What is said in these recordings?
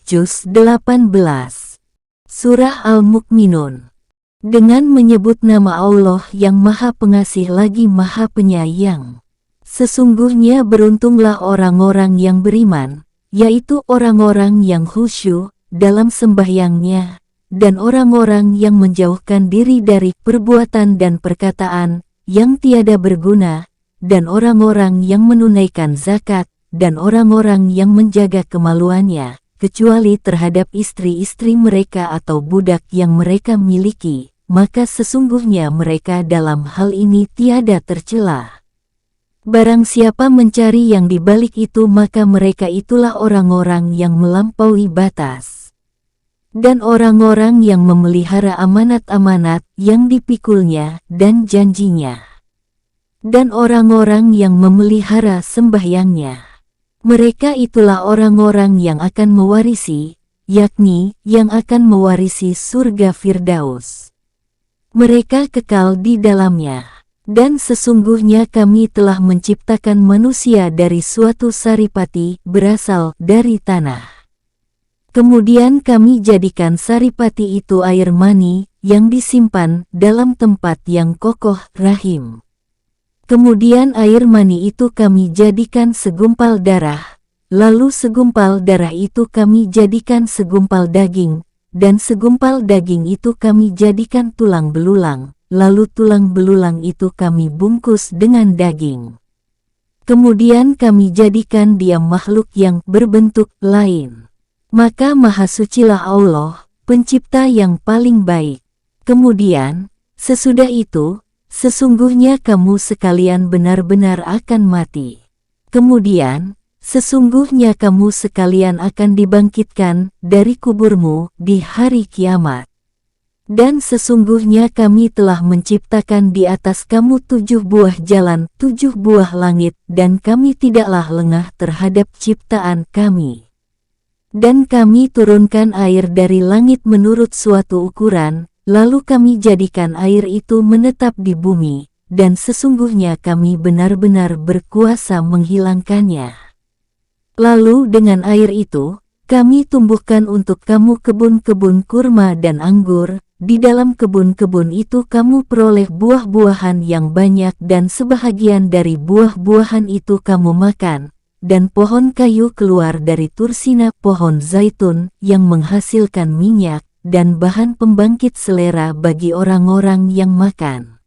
Juz 18 Surah Al-Mu'minun. Dengan menyebut nama Allah yang Maha Pengasih lagi Maha Penyayang. Sesungguhnya beruntunglah orang-orang yang beriman, yaitu orang-orang yang khusyuk dalam sembahyangnya, dan orang-orang yang menjauhkan diri dari perbuatan dan perkataan yang tiada berguna, dan orang-orang yang menunaikan zakat, dan orang-orang yang menjaga kemaluannya, kecuali terhadap istri-istri mereka atau budak yang mereka miliki, maka sesungguhnya mereka dalam hal ini tiada tercela. Barang siapa mencari yang dibalik itu maka mereka itulah orang-orang yang melampaui batas. Dan orang-orang yang memelihara amanat-amanat yang dipikulnya dan janjinya. Dan orang-orang yang memelihara sembahyangnya. Mereka itulah orang-orang yang akan mewarisi, yakni yang akan mewarisi surga Firdaus. Mereka kekal di dalamnya. Dan sesungguhnya kami telah menciptakan manusia dari suatu saripati berasal dari tanah. Kemudian kami jadikan saripati itu air mani yang disimpan dalam tempat yang kokoh rahim. Kemudian air mani itu kami jadikan segumpal darah, lalu segumpal darah itu kami jadikan segumpal daging, dan segumpal daging itu kami jadikan tulang belulang, lalu tulang belulang itu kami bungkus dengan daging. Kemudian kami jadikan dia makhluk yang berbentuk lain. Maka Maha Sucilah Allah, Pencipta yang paling baik. Kemudian, sesudah itu, sesungguhnya kamu sekalian benar-benar akan mati. Kemudian, sesungguhnya kamu sekalian akan dibangkitkan dari kuburmu di hari kiamat. Dan sesungguhnya kami telah menciptakan di atas kamu 7 buah jalan, 7 buah langit, dan kami tidaklah lengah terhadap ciptaan kami. Dan kami turunkan air dari langit menurut suatu ukuran, lalu kami jadikan air itu menetap di bumi, dan sesungguhnya kami benar-benar berkuasa menghilangkannya. Lalu dengan air itu, kami tumbuhkan untuk kamu kebun-kebun kurma dan anggur, di dalam kebun-kebun itu kamu peroleh buah-buahan yang banyak dan sebahagian dari buah-buahan itu kamu makan, dan pohon kayu keluar dari tursina pohon zaitun yang menghasilkan minyak, dan bahan pembangkit selera bagi orang-orang yang makan.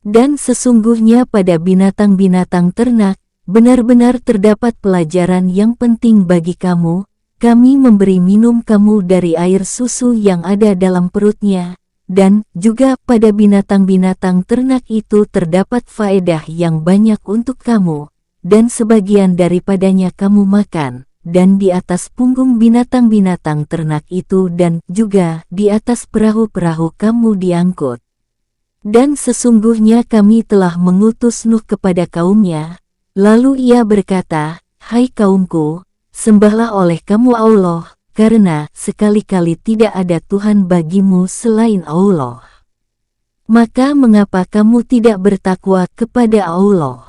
Dan sesungguhnya pada binatang-binatang ternak, benar-benar terdapat pelajaran yang penting bagi kamu. Kami memberi minum kamu dari air susu yang ada dalam perutnya, dan juga pada binatang-binatang ternak itu terdapat faedah yang banyak untuk kamu, dan sebagian daripadanya kamu makan. Dan di atas punggung binatang-binatang ternak itu dan juga di atas perahu-perahu kamu diangkut. Dan sesungguhnya kami telah mengutus Nuh kepada kaumnya, lalu ia berkata, "Hai kaumku, sembahlah oleh kamu Allah, karena sekali-kali tidak ada Tuhan bagimu selain Allah. Maka mengapa kamu tidak bertakwa kepada Allah?"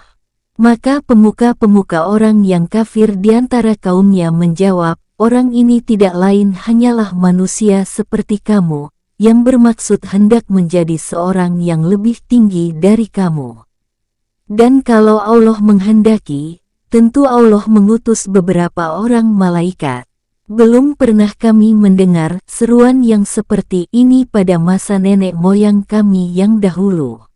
Maka pemuka-pemuka orang yang kafir di antara kaumnya menjawab, "Orang ini tidak lain hanyalah manusia seperti kamu, yang bermaksud hendak menjadi seorang yang lebih tinggi dari kamu. Dan kalau Allah menghendaki, tentu Allah mengutus beberapa orang malaikat. Belum pernah kami mendengar seruan yang seperti ini pada masa nenek moyang kami yang dahulu.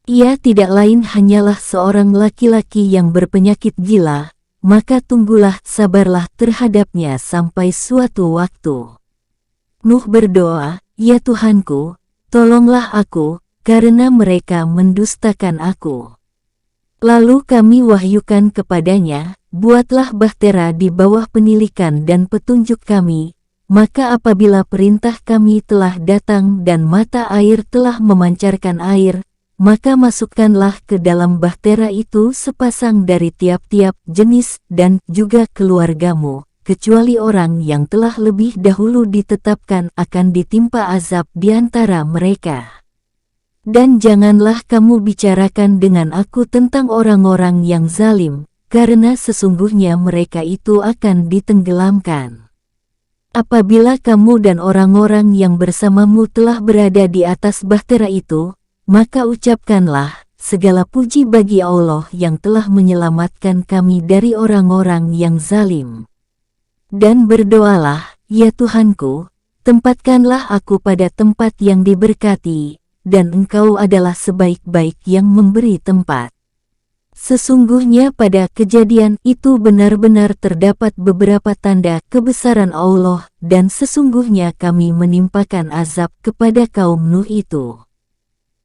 Ia tidak lain hanyalah seorang laki-laki yang berpenyakit gila, maka tunggulah sabarlah terhadapnya sampai suatu waktu." Nuh berdoa, "Ya Tuhanku, tolonglah aku, karena mereka mendustakan aku." Lalu kami wahyukan kepadanya, "Buatlah bahtera di bawah penilikan dan petunjuk kami, maka apabila perintah kami telah datang dan mata air telah memancarkan air, maka masukkanlah ke dalam bahtera itu sepasang dari tiap-tiap jenis dan juga keluargamu, kecuali orang yang telah lebih dahulu ditetapkan akan ditimpa azab di antara mereka. Dan janganlah kamu bicarakan dengan aku tentang orang-orang yang zalim, karena sesungguhnya mereka itu akan ditenggelamkan." Apabila kamu dan orang-orang yang bersamamu telah berada di atas bahtera itu, maka ucapkanlah, segala puji bagi Allah yang telah menyelamatkan kami dari orang-orang yang zalim. Dan berdoalah, ya Tuhanku, tempatkanlah aku pada tempat yang diberkati, dan Engkau adalah sebaik-baik yang memberi tempat. Sesungguhnya pada kejadian itu benar-benar terdapat beberapa tanda kebesaran Allah, dan sesungguhnya kami menimpakan azab kepada kaum Nuh itu.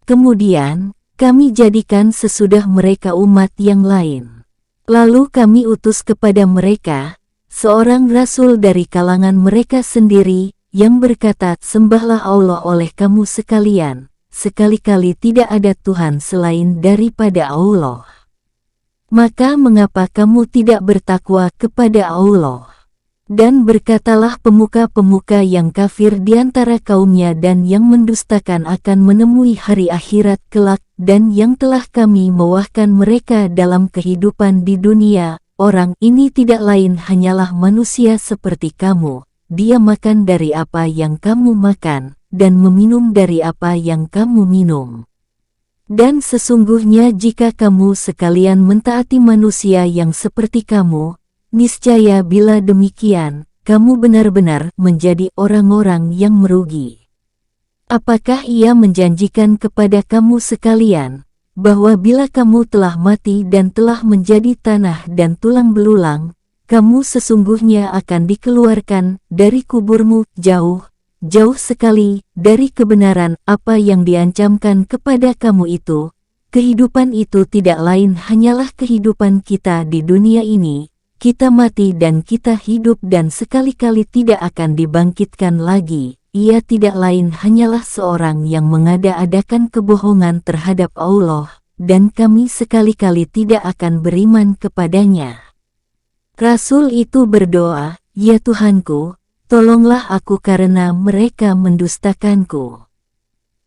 Kemudian, kami jadikan sesudah mereka umat yang lain. Lalu kami utus kepada mereka seorang rasul dari kalangan mereka sendiri, yang berkata, sembahlah Allah oleh kamu sekalian, sekali-kali tidak ada Tuhan selain daripada Allah. Maka mengapa kamu tidak bertakwa kepada Allah? Dan berkatalah pemuka-pemuka yang kafir di antara kaumnya dan yang mendustakan akan menemui hari akhirat kelak, dan yang telah kami mewahkan mereka dalam kehidupan di dunia, orang ini tidak lain hanyalah manusia seperti kamu, dia makan dari apa yang kamu makan, dan meminum dari apa yang kamu minum. Dan sesungguhnya jika kamu sekalian mentaati manusia yang seperti kamu, niscaya bila demikian, kamu benar-benar menjadi orang-orang yang merugi. Apakah ia menjanjikan kepada kamu sekalian, bahwa bila kamu telah mati dan telah menjadi tanah dan tulang belulang, kamu sesungguhnya akan dikeluarkan dari kuburmu jauh sekali dari kebenaran apa yang diancamkan kepada kamu itu? Kehidupan itu tidak lain hanyalah kehidupan kita di dunia ini, kita mati dan kita hidup dan sekali-kali tidak akan dibangkitkan lagi. Ia tidak lain hanyalah seorang yang mengada-adakan kebohongan terhadap Allah, dan kami sekali-kali tidak akan beriman kepadanya. Rasul itu berdoa, ya Tuhanku, tolonglah aku karena mereka mendustakanku.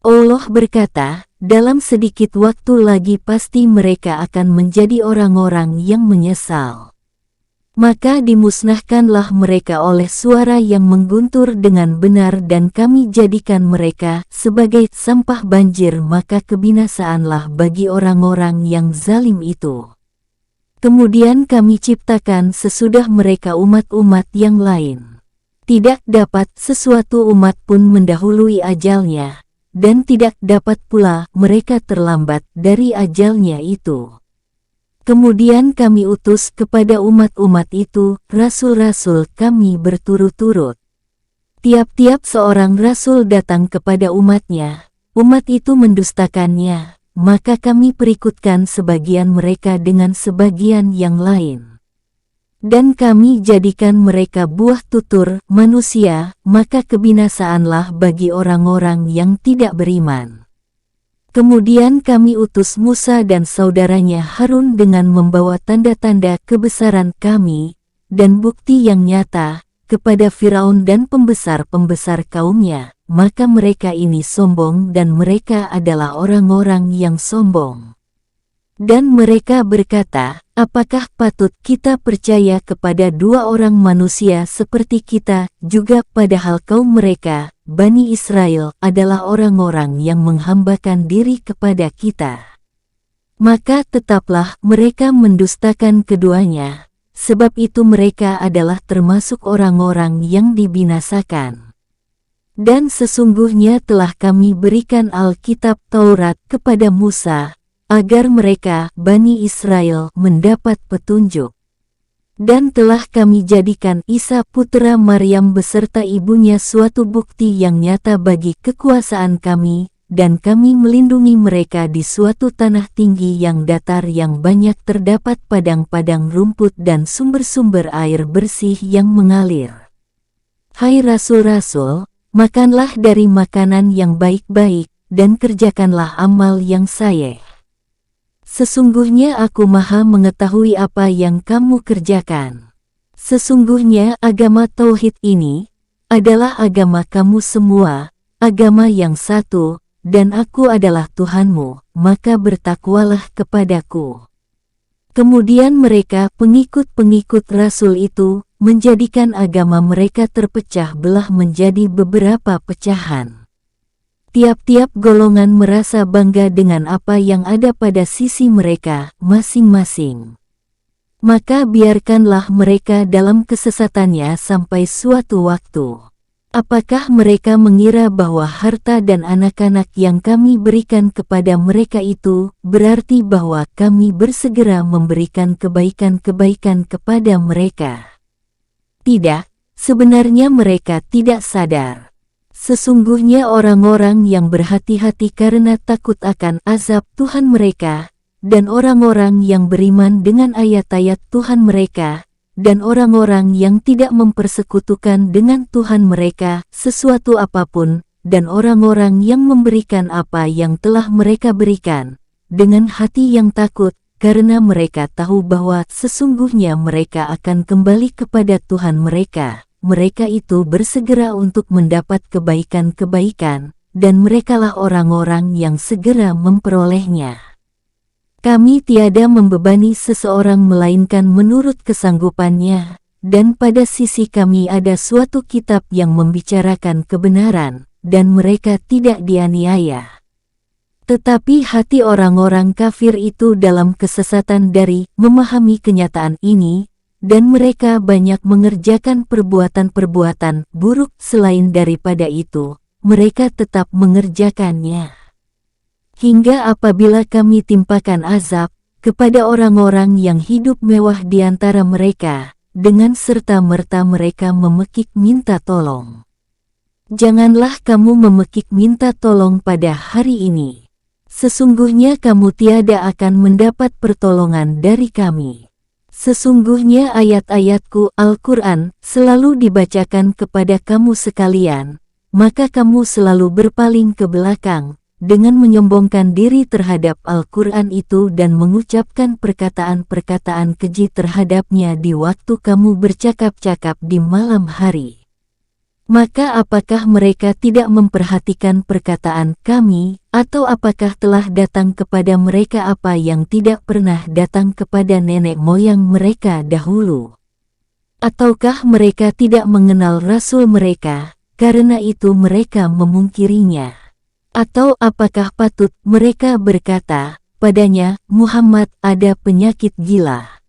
Allah berkata, dalam sedikit waktu lagi pasti mereka akan menjadi orang-orang yang menyesal. Maka dimusnahkanlah mereka oleh suara yang mengguntur dengan benar dan kami jadikan mereka sebagai sampah banjir, maka kebinasaanlah bagi orang-orang yang zalim itu. Kemudian kami ciptakan sesudah mereka umat-umat yang lain. Tidak dapat sesuatu umat pun mendahului ajalnya, dan tidak dapat pula mereka terlambat dari ajalnya itu. Kemudian kami utus kepada umat-umat itu rasul-rasul kami berturut-turut. Tiap-tiap seorang rasul datang kepada umatnya, umat itu mendustakannya, maka kami perikutkan sebagian mereka dengan sebagian yang lain. Dan kami jadikan mereka buah tutur manusia, maka kebinasaanlah bagi orang-orang yang tidak beriman. Kemudian kami utus Musa dan saudaranya Harun dengan membawa tanda-tanda kebesaran kami, dan bukti yang nyata, kepada Firaun dan pembesar-pembesar kaumnya, maka mereka ini sombong dan mereka adalah orang-orang yang sombong. Dan mereka berkata, apakah patut kita percaya kepada dua orang manusia seperti kita juga, padahal kaum mereka, Bani Israel, adalah orang-orang yang menghambakan diri kepada kita. Maka tetaplah mereka mendustakan keduanya, sebab itu mereka adalah termasuk orang-orang yang dibinasakan. Dan sesungguhnya telah kami berikan Alkitab Taurat kepada Musa, agar mereka, Bani Israel, mendapat petunjuk. Dan telah kami jadikan Isa putra Maryam beserta ibunya suatu bukti yang nyata bagi kekuasaan kami, dan kami melindungi mereka di suatu tanah tinggi yang datar yang banyak terdapat padang-padang rumput dan sumber-sumber air bersih yang mengalir. Hai rasul-rasul, makanlah dari makanan yang baik-baik, dan kerjakanlah amal yang saleh. Sesungguhnya aku maha mengetahui apa yang kamu kerjakan. Sesungguhnya agama Tauhid ini adalah agama kamu semua, agama yang satu, dan aku adalah Tuhanmu, maka bertakwalah kepadaku. Kemudian mereka pengikut-pengikut Rasul itu menjadikan agama mereka terpecah belah menjadi beberapa pecahan. Tiap-tiap golongan merasa bangga dengan apa yang ada pada sisi mereka masing-masing. Maka biarkanlah mereka dalam kesesatannya sampai suatu waktu. Apakah mereka mengira bahwa harta dan anak-anak yang kami berikan kepada mereka itu berarti bahwa kami bersegera memberikan kebaikan-kebaikan kepada mereka? Tidak, sebenarnya mereka tidak sadar. Sesungguhnya orang-orang yang berhati-hati karena takut akan azab Tuhan mereka, dan orang-orang yang beriman dengan ayat-ayat Tuhan mereka, dan orang-orang yang tidak mempersekutukan dengan Tuhan mereka sesuatu apapun, dan orang-orang yang memberikan apa yang telah mereka berikan, dengan hati yang takut, karena mereka tahu bahwa sesungguhnya mereka akan kembali kepada Tuhan mereka. Mereka itu bersegera untuk mendapat kebaikan-kebaikan, dan merekalah orang-orang yang segera memperolehnya. Kami tiada membebani seseorang melainkan menurut kesanggupannya, dan pada sisi kami ada suatu kitab yang membicarakan kebenaran, dan mereka tidak dianiaya. Tetapi hati orang-orang kafir itu dalam kesesatan dari memahami kenyataan ini, dan mereka banyak mengerjakan perbuatan-perbuatan buruk. Selain daripada itu, mereka tetap mengerjakannya. Hingga apabila kami timpakan azab kepada orang-orang yang hidup mewah di antara mereka, dengan serta-merta mereka memekik minta tolong. Janganlah kamu memekik minta tolong pada hari ini. Sesungguhnya kamu tiada akan mendapat pertolongan dari kami. Sesungguhnya ayat-ayatku Al-Quran selalu dibacakan kepada kamu sekalian, maka kamu selalu berpaling ke belakang, dengan menyombongkan diri terhadap Al-Quran itu dan mengucapkan perkataan-perkataan keji terhadapnya di waktu kamu bercakap-cakap di malam hari. Maka apakah mereka tidak memperhatikan perkataan kami, atau apakah telah datang kepada mereka apa yang tidak pernah datang kepada nenek moyang mereka dahulu? Ataukah mereka tidak mengenal Rasul mereka, karena itu mereka memungkirinya? Atau apakah patut mereka berkata, padanya, Muhammad ada penyakit gila?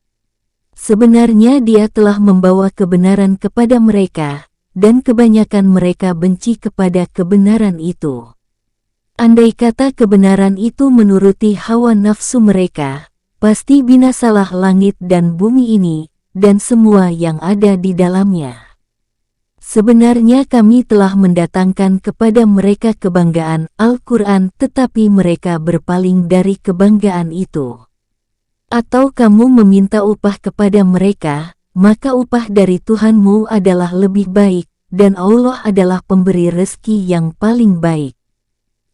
Sebenarnya dia telah membawa kebenaran kepada mereka, dan kebanyakan mereka benci kepada kebenaran itu. Andai kata kebenaran itu menuruti hawa nafsu mereka, pasti binasalah langit dan bumi ini, dan semua yang ada di dalamnya. Sebenarnya kami telah mendatangkan kepada mereka kebanggaan Al-Quran, tetapi mereka berpaling dari kebanggaan itu. Atau kamu meminta upah kepada mereka, maka upah dari Tuhanmu adalah lebih baik, dan Allah adalah pemberi rezeki yang paling baik.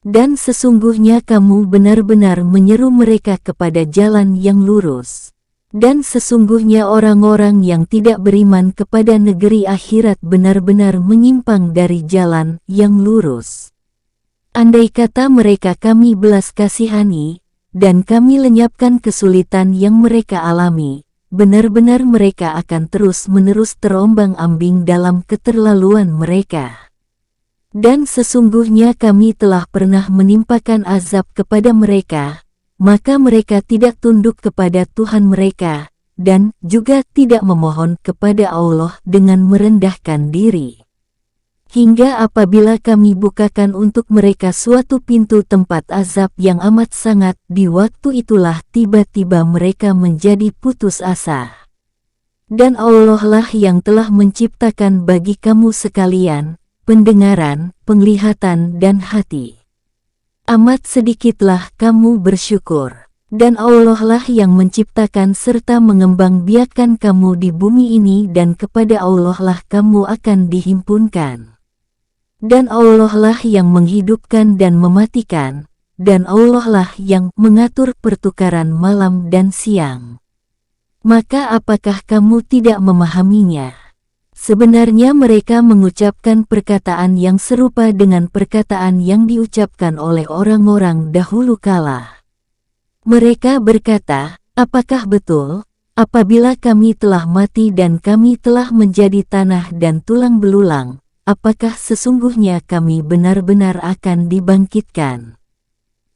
Dan sesungguhnya kamu benar-benar menyeru mereka kepada jalan yang lurus. Dan sesungguhnya orang-orang yang tidak beriman kepada negeri akhirat benar-benar menyimpang dari jalan yang lurus. Andai kata mereka kami belas kasihani, dan kami lenyapkan kesulitan yang mereka alami, benar-benar mereka akan terus-menerus terombang-ambing dalam keterlaluan mereka. Dan sesungguhnya kami telah pernah menimpakan azab kepada mereka, maka mereka tidak tunduk kepada Tuhan mereka, dan juga tidak memohon kepada Allah dengan merendahkan diri. Hingga apabila kami bukakan untuk mereka suatu pintu tempat azab yang amat sangat, di waktu itulah tiba-tiba mereka menjadi putus asa. Dan Allah lah yang telah menciptakan bagi kamu sekalian, pendengaran, penglihatan dan hati. Amat sedikitlah kamu bersyukur, dan Allah lah yang menciptakan serta mengembangbiakkan kamu di bumi ini, dan kepada Allah lah kamu akan dihimpunkan. Dan Allah lah yang menghidupkan dan mematikan, dan Allah lah yang mengatur pertukaran malam dan siang. Maka apakah kamu tidak memahaminya? Sebenarnya mereka mengucapkan perkataan yang serupa dengan perkataan yang diucapkan oleh orang-orang dahulu kala. Mereka berkata, apakah betul, apabila kami telah mati dan kami telah menjadi tanah dan tulang belulang, apakah sesungguhnya kami benar-benar akan dibangkitkan?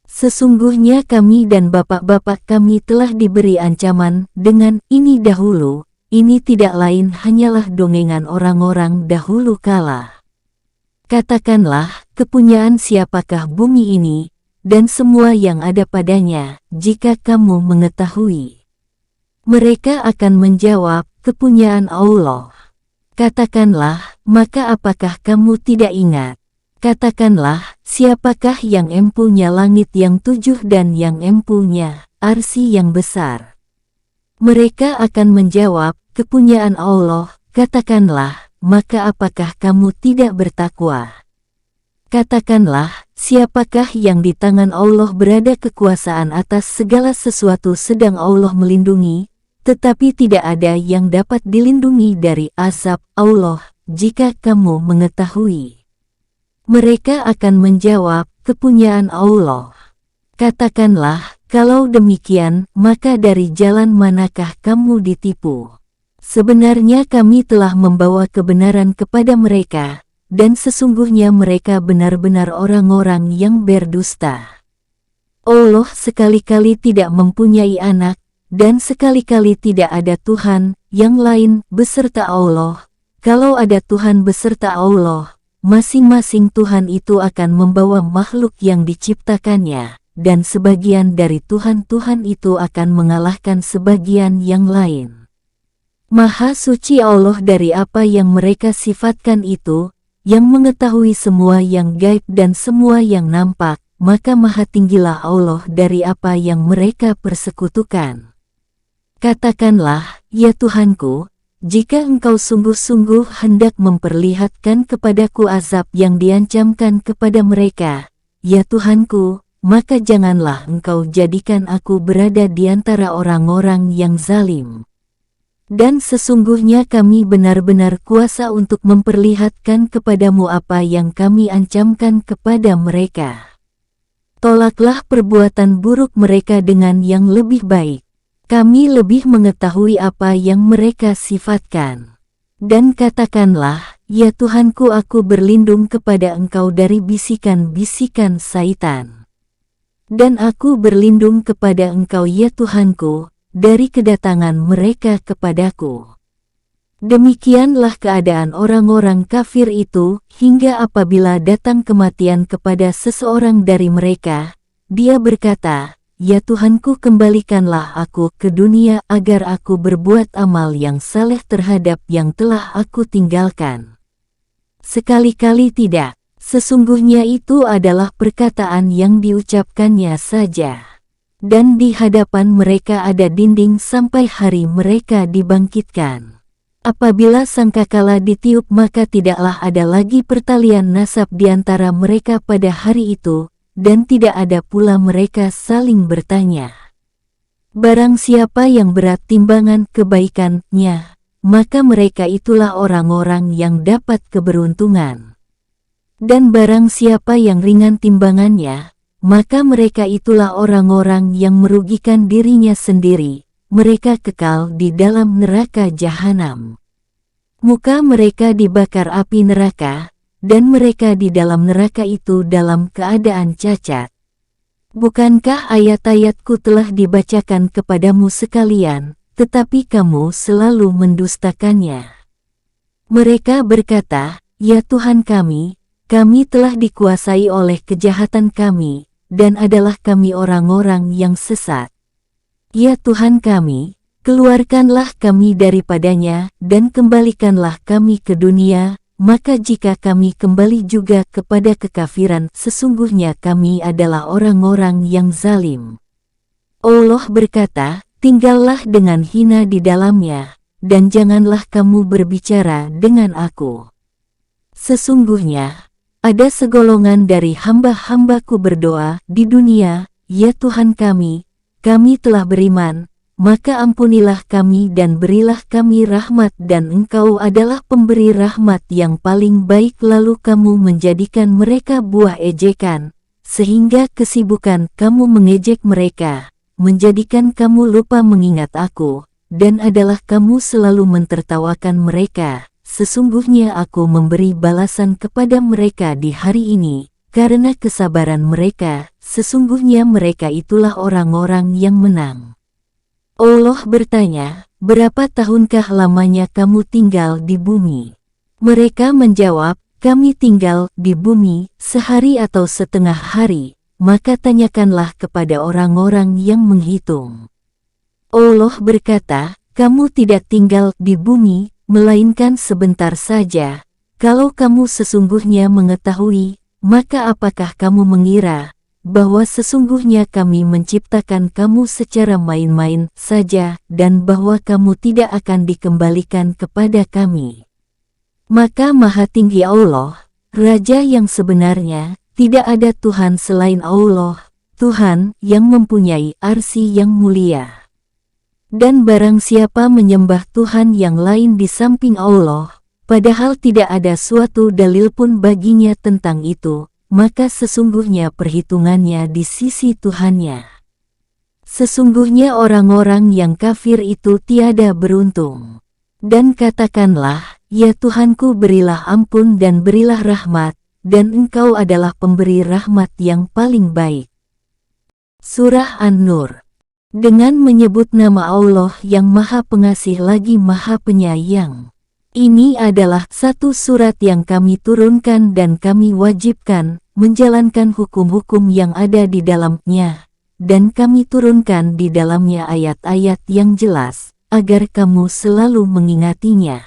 Sesungguhnya kami dan bapak-bapak kami telah diberi ancaman dengan ini dahulu, ini tidak lain hanyalah dongengan orang-orang dahulu kala. Katakanlah, kepunyaan siapakah bumi ini, dan semua yang ada padanya, jika kamu mengetahui? Mereka akan menjawab, kepunyaan Allah. Katakanlah, maka apakah kamu tidak ingat? Katakanlah, siapakah yang empunya langit yang 7 dan yang empunya arsy yang besar? Mereka akan menjawab, kepunyaan Allah. Katakanlah, maka apakah kamu tidak bertakwa? Katakanlah, siapakah yang di tangan Allah berada kekuasaan atas segala sesuatu sedang Allah melindungi, tetapi tidak ada yang dapat dilindungi dari azab Allah, jika kamu mengetahui? Mereka akan menjawab, kepunyaan Allah. Katakanlah, kalau demikian, maka dari jalan manakah kamu ditipu? Sebenarnya kami telah membawa kebenaran kepada mereka, dan sesungguhnya mereka benar-benar orang-orang yang berdusta. Allah sekali-kali tidak mempunyai anak, dan sekali-kali tidak ada Tuhan yang lain beserta Allah. Kalau ada Tuhan beserta Allah, masing-masing Tuhan itu akan membawa makhluk yang diciptakannya, dan sebagian dari Tuhan-Tuhan itu akan mengalahkan sebagian yang lain. Maha suci Allah dari apa yang mereka sifatkan itu, yang mengetahui semua yang gaib dan semua yang nampak, maka maha tinggilah Allah dari apa yang mereka persekutukan. Katakanlah, ya Tuhanku, jika Engkau sungguh-sungguh hendak memperlihatkan kepadaku azab yang diancamkan kepada mereka, ya Tuhanku, maka janganlah Engkau jadikan aku berada di antara orang-orang yang zalim. Dan sesungguhnya kami benar-benar kuasa untuk memperlihatkan kepadamu apa yang kami ancamkan kepada mereka. Tolaklah perbuatan buruk mereka dengan yang lebih baik. Kami lebih mengetahui apa yang mereka sifatkan. Dan katakanlah, ya Tuhanku, aku berlindung kepada Engkau dari bisikan-bisikan syaitan. Dan aku berlindung kepada Engkau ya Tuhanku, dari kedatangan mereka kepadaku. Demikianlah keadaan orang-orang kafir itu, hingga apabila datang kematian kepada seseorang dari mereka, dia berkata, ya Tuhanku, kembalikanlah aku ke dunia agar aku berbuat amal yang saleh terhadap yang telah aku tinggalkan. Sekali-kali tidak, sesungguhnya itu adalah perkataan yang diucapkannya saja. Dan di hadapan mereka ada dinding sampai hari mereka dibangkitkan. Apabila sangkakala ditiup maka tidaklah ada lagi pertalian nasab di antara mereka pada hari itu, dan tidak ada pula mereka saling bertanya. Barang siapa yang berat timbangan kebaikannya, maka mereka itulah orang-orang yang dapat keberuntungan. Dan barang siapa yang ringan timbangannya, maka mereka itulah orang-orang yang merugikan dirinya sendiri, mereka kekal di dalam neraka jahanam. Muka mereka dibakar api neraka, dan mereka di dalam neraka itu dalam keadaan cacat. Bukankah ayat-ayatku telah dibacakan kepadamu sekalian, tetapi kamu selalu mendustakannya? Mereka berkata, ya Tuhan kami telah dikuasai oleh kejahatan kami, dan adalah kami orang-orang yang sesat. Ya Tuhan kami, keluarkanlah kami daripadanya, dan kembalikanlah kami ke dunia. Maka jika kami kembali juga kepada kekafiran, sesungguhnya kami adalah orang-orang yang zalim. Allah berkata, tinggallah dengan hina di dalamnya, dan janganlah kamu berbicara dengan aku. Sesungguhnya, ada segolongan dari hamba-hambaku berdoa di dunia, ya Tuhan kami telah beriman, maka ampunilah kami dan berilah kami rahmat, dan Engkau adalah pemberi rahmat yang paling baik. Lalu kamu menjadikan mereka buah ejekan, sehingga kesibukan kamu mengejek mereka, menjadikan kamu lupa mengingat aku, dan adalah kamu selalu mentertawakan mereka. Sesungguhnya aku memberi balasan kepada mereka di hari ini, karena kesabaran mereka, sesungguhnya mereka itulah orang-orang yang menang. Allah bertanya, berapa tahunkah lamanya kamu tinggal di bumi? Mereka menjawab, kami tinggal di bumi sehari atau setengah hari, maka tanyakanlah kepada orang-orang yang menghitung. Allah berkata, kamu tidak tinggal di bumi, melainkan sebentar saja. Kalau kamu sesungguhnya mengetahui, maka apakah kamu mengira bahwa sesungguhnya kami menciptakan kamu secara main-main saja dan bahwa kamu tidak akan dikembalikan kepada kami? Maka Maha Tinggi Allah, Raja yang sebenarnya, tidak ada Tuhan selain Allah, Tuhan yang mempunyai arsy yang mulia. Dan barang siapa menyembah Tuhan yang lain di samping Allah, padahal tidak ada suatu dalil pun baginya tentang itu, maka sesungguhnya perhitungannya di sisi Tuhannya. Sesungguhnya orang-orang yang kafir itu tiada beruntung. Dan katakanlah, ya Tuhanku, berilah ampun dan berilah rahmat, dan Engkau adalah pemberi rahmat yang paling baik. Surah An-Nur. Dengan menyebut nama Allah yang Maha Pengasih lagi Maha Penyayang. Ini adalah satu surat yang kami turunkan dan kami wajibkan menjalankan hukum-hukum yang ada di dalamnya, dan kami turunkan di dalamnya ayat-ayat yang jelas, agar kamu selalu mengingatinya.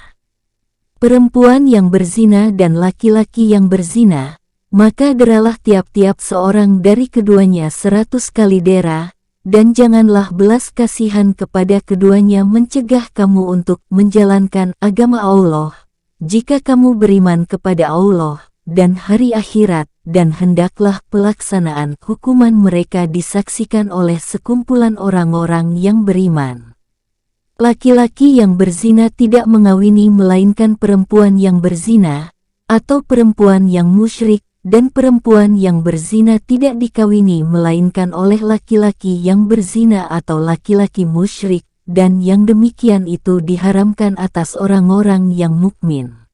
Perempuan yang berzina dan laki-laki yang berzina, maka deralah tiap-tiap seorang dari keduanya 100 kali dera, dan janganlah belas kasihan kepada keduanya mencegah kamu untuk menjalankan agama Allah, jika kamu beriman kepada Allah dan hari akhirat, dan hendaklah pelaksanaan hukuman mereka disaksikan oleh sekumpulan orang-orang yang beriman. Laki-laki yang berzina tidak mengawini melainkan perempuan yang berzina, atau perempuan yang musyrik, dan perempuan yang berzina tidak dikawini melainkan oleh laki-laki yang berzina atau laki-laki musyrik, dan yang demikian itu diharamkan atas orang-orang yang mukmin.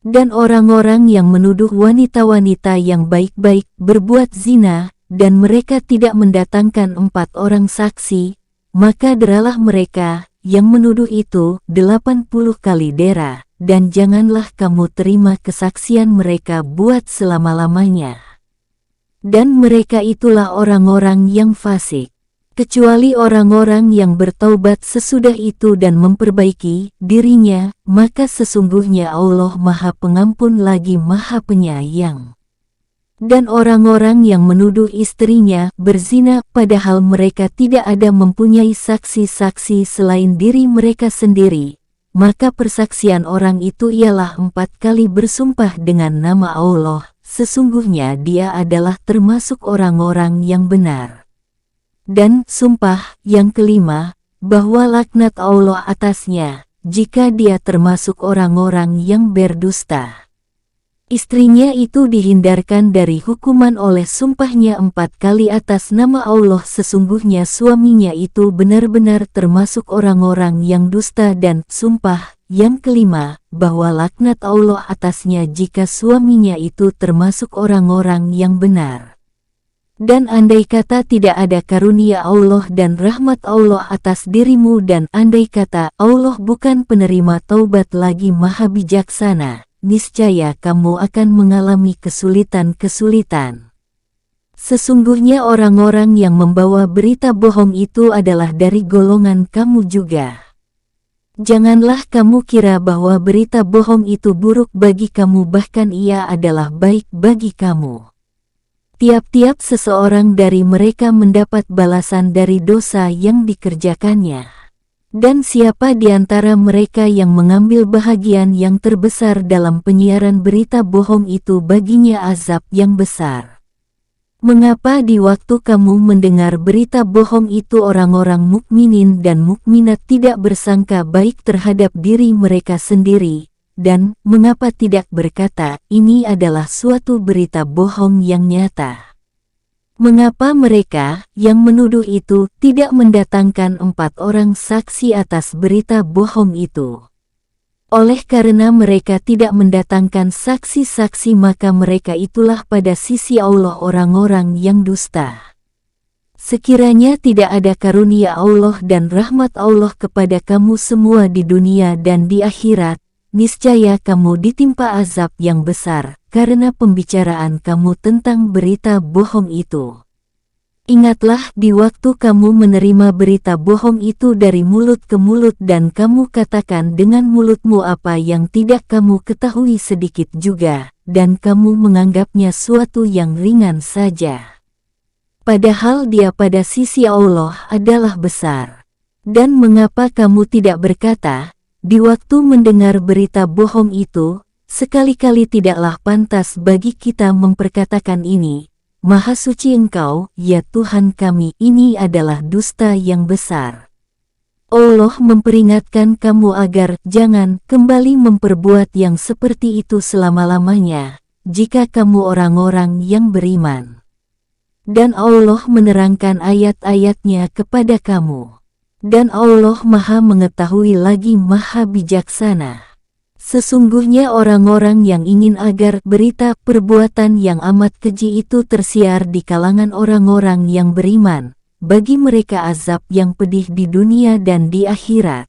Dan orang-orang yang menuduh wanita-wanita yang baik-baik berbuat zina, dan mereka tidak mendatangkan 4 orang saksi, maka deralah mereka yang menuduh itu 80 kali dera, dan janganlah kamu terima kesaksian mereka buat selama-lamanya. Dan mereka itulah orang-orang yang fasik, kecuali orang-orang yang bertaubat sesudah itu dan memperbaiki dirinya, maka sesungguhnya Allah Maha Pengampun lagi Maha Penyayang. Dan orang-orang yang menuduh istrinya berzina padahal mereka tidak ada mempunyai saksi-saksi selain diri mereka sendiri, maka persaksian orang itu ialah 4 kali bersumpah dengan nama Allah, sesungguhnya dia adalah termasuk orang-orang yang benar. Dan sumpah yang kelima, bahwa laknat Allah atasnya, jika dia termasuk orang-orang yang berdusta. Istrinya itu dihindarkan dari hukuman oleh sumpahnya 4 kali atas nama Allah, sesungguhnya suaminya itu benar-benar termasuk orang-orang yang dusta. Dan sumpah yang kelima, bahwa laknat Allah atasnya jika suaminya itu termasuk orang-orang yang benar. Dan andai kata tidak ada karunia Allah dan rahmat Allah atas dirimu, dan andai kata Allah bukan penerima taubat lagi Maha Bijaksana, niscaya kamu akan mengalami kesulitan-kesulitan. Sesungguhnya orang-orang yang membawa berita bohong itu adalah dari golongan kamu juga. Janganlah kamu kira bahwa berita bohong itu buruk bagi kamu, bahkan ia adalah baik bagi kamu. Tiap-tiap seseorang dari mereka mendapat balasan dari dosa yang dikerjakannya. Dan siapa di antara mereka yang mengambil bahagian yang terbesar dalam penyiaran berita bohong itu baginya azab yang besar. Mengapa di waktu kamu mendengar berita bohong itu orang-orang mukminin dan mukminat tidak bersangka baik terhadap diri mereka sendiri, dan mengapa tidak berkata, ini adalah suatu berita bohong yang nyata? Mengapa mereka yang menuduh itu tidak mendatangkan 4 orang saksi atas berita bohong itu? Oleh karena mereka tidak mendatangkan saksi-saksi, maka mereka itulah pada sisi Allah orang-orang yang dusta. Sekiranya tidak ada karunia Allah dan rahmat Allah kepada kamu semua di dunia dan di akhirat, niscaya kamu ditimpa azab yang besar karena pembicaraan kamu tentang berita bohong itu. Ingatlah di waktu kamu menerima berita bohong itu dari mulut ke mulut dan kamu katakan dengan mulutmu apa yang tidak kamu ketahui sedikit juga, dan kamu menganggapnya suatu yang ringan saja. Padahal dia pada sisi Allah adalah besar. Dan mengapa kamu tidak berkata, di waktu mendengar berita bohong itu, sekali-kali tidaklah pantas bagi kita memperkatakan ini, Maha suci Engkau, ya Tuhan kami, ini adalah dusta yang besar. Allah memperingatkan kamu agar jangan kembali memperbuat yang seperti itu selama-lamanya, jika kamu orang-orang yang beriman. Dan Allah menerangkan ayat-ayatnya kepada kamu. Dan Allah Maha mengetahui lagi Maha bijaksana. Sesungguhnya orang-orang yang ingin agar berita perbuatan yang amat keji itu tersiar di kalangan orang-orang yang beriman, bagi mereka azab yang pedih di dunia dan di akhirat.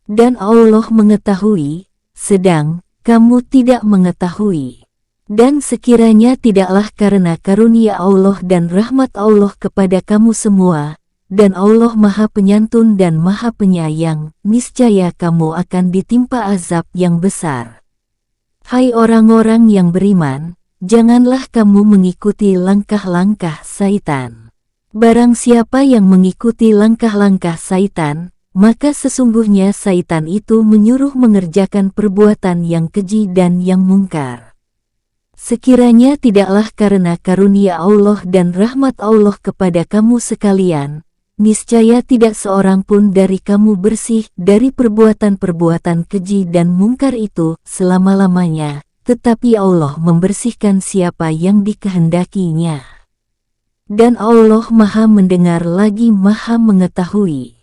Dan Allah mengetahui, sedang kamu tidak mengetahui. Dan sekiranya tidaklah karena karunia Allah dan rahmat Allah kepada kamu semua, dan Allah Maha Penyantun dan Maha Penyayang, niscaya kamu akan ditimpa azab yang besar. Hai orang-orang yang beriman, janganlah kamu mengikuti langkah-langkah Saitan. Barang siapa yang mengikuti langkah-langkah Saitan, maka sesungguhnya Saitan itu menyuruh mengerjakan perbuatan yang keji dan yang mungkar. Sekiranya tidaklah karena karunia Allah dan rahmat Allah kepada kamu sekalian, niscaya tidak seorang pun dari kamu bersih dari perbuatan-perbuatan keji dan mungkar itu selama-lamanya, tetapi Allah membersihkan siapa yang dikehendakinya. Dan Allah Maha mendengar lagi Maha mengetahui.